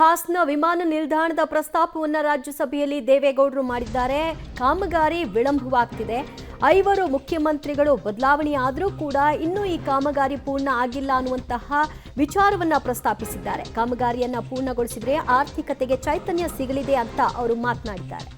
ಹಾಸನ ವಿಮಾನ ನಿಲ್ದಾಣದ ಪ್ರಸ್ತಾಪವನ್ನು ರಾಜ್ಯಸಭೆಯಲ್ಲಿ ದೇವೇಗೌಡರು ಮಾಡಿದ್ದಾರೆ. ಕಾಮಗಾರಿ ವಿಳಂಬವಾಗ್ತಿದೆ. 5 ಮುಖ್ಯಮಂತ್ರಿಗಳು ಬದಲಾವಣೆ ಆದರೂ ಕೂಡ ಇನ್ನೂ ಈ ಕಾಮಗಾರಿ ಪೂರ್ಣ ಆಗಿಲ್ಲ ಅನ್ನುವಂತಹ ವಿಚಾರವನ್ನ ಪ್ರಸ್ತಾಪಿಸಿದ್ದಾರೆ. ಕಾಮಗಾರಿಯನ್ನ ಪೂರ್ಣಗೊಳಿಸಿದ್ರೆ ಆರ್ಥಿಕತೆಗೆ ಚೈತನ್ಯ ಸಿಗಲಿದೆ ಅಂತ ಅವರು ಮಾತನಾಡಿದ್ದಾರೆ.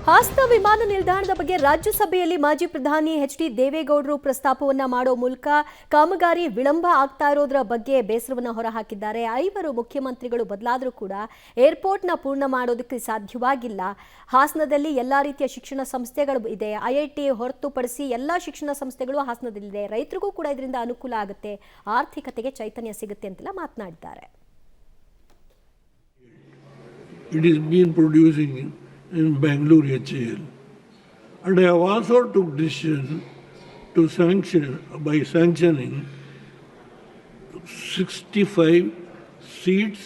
ಹಾಸನ ವಿಮಾನ ನಿಲ್ದಾಣದ ಬಗ್ಗೆ ರಾಜ್ಯಸಭೆಯಲ್ಲಿ ಮಾಜಿ ಪ್ರಧಾನಿ ಎಚ್.ಡಿ. ದೇವೇಗೌಡರು ಪ್ರಸ್ತಾಪವನ್ನ ಮಾಡೋ ಮೂಲಕ ಕಾಮಗಾರಿ ವಿಳಂಬ ಆಗ್ತಾ ಇರೋದ್ರ ಬಗ್ಗೆ ಬೇಸರವನ್ನ ಹೊರಹಾಕಿದ್ದಾರೆ. 5 ಮುಖ್ಯಮಂತ್ರಿಗಳು ಬದಲಾದರೂ ಕೂಡ ಏರ್ಪೋರ್ಟ್ನ ಪೂರ್ಣ ಮಾಡೋದಕ್ಕೆ ಸಾಧ್ಯವಾಗಿಲ್ಲ. ಹಾಸನದಲ್ಲಿ ಎಲ್ಲಾ ರೀತಿಯ ಶಿಕ್ಷಣ ಸಂಸ್ಥೆಗಳು ಇದೆ. ಐಐಟಿ ಹೊರತುಪಡಿಸಿ ಎಲ್ಲಾ ಶಿಕ್ಷಣ ಸಂಸ್ಥೆಗಳು ಹಾಸನದಲ್ಲಿದೆ. ರೈತರಿಗೂ ಕೂಡ ಇದರಿಂದ ಅನುಕೂಲ ಆಗುತ್ತೆ, ಆರ್ಥಿಕತೆಗೆ ಚೈತನ್ಯ ಸಿಗುತ್ತೆ ಅಂತೆಲ್ಲ ಮಾತನಾಡಿದ್ದಾರೆ. In Bangalore HAL, and I have also took decision to sanctioning 65 seats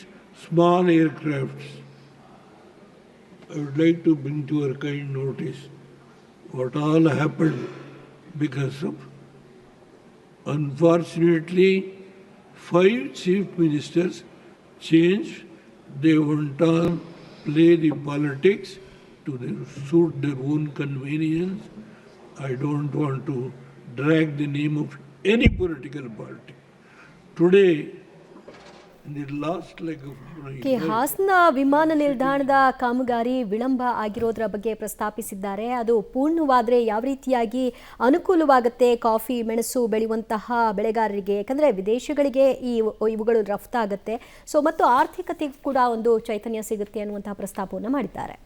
small aircrafts. I would like to bring to your kind notice what all happened because of, unfortunately, 5 chief ministers changed. They went on play the politics to suit their own convenience. I don't want to drag the name of any political party. Today, in the last leg of Hassan ವಿಮಾನ ನಿಲ್ದಾಣದ ಕಾಮಗಾರಿ ವಿಳಂಬ ಆಗಿರೋದ್ರ ಬಗ್ಗೆ ಪ್ರಸ್ತಾಪಿಸಿದ್ದಾರೆ. ಅದು ಪೂರ್ಣವಾದರೆ ಯಾವ ರೀತಿಯಾಗಿ ಅನುಕೂಲವಾಗುತ್ತೆ coffee ಮೆಣಸು ಬೆಳೆಯುವಂತಹ ಬೆಳೆಗಾರರಿಗೆ, ಯಾಕಂದರೆ ವಿದೇಶಗಳಿಗೆ ಇವುಗಳು ರಫ್ತಾಗುತ್ತೆ. ಮತ್ತು ಆರ್ಥಿಕತೆಗೂ ಕೂಡ ಒಂದು ಚೈತನ್ಯ ಸಿಗುತ್ತೆ ಅನ್ನುವಂತಹ ಪ್ರಸ್ತಾಪವನ್ನು ಮಾಡಿದ್ದಾರೆ.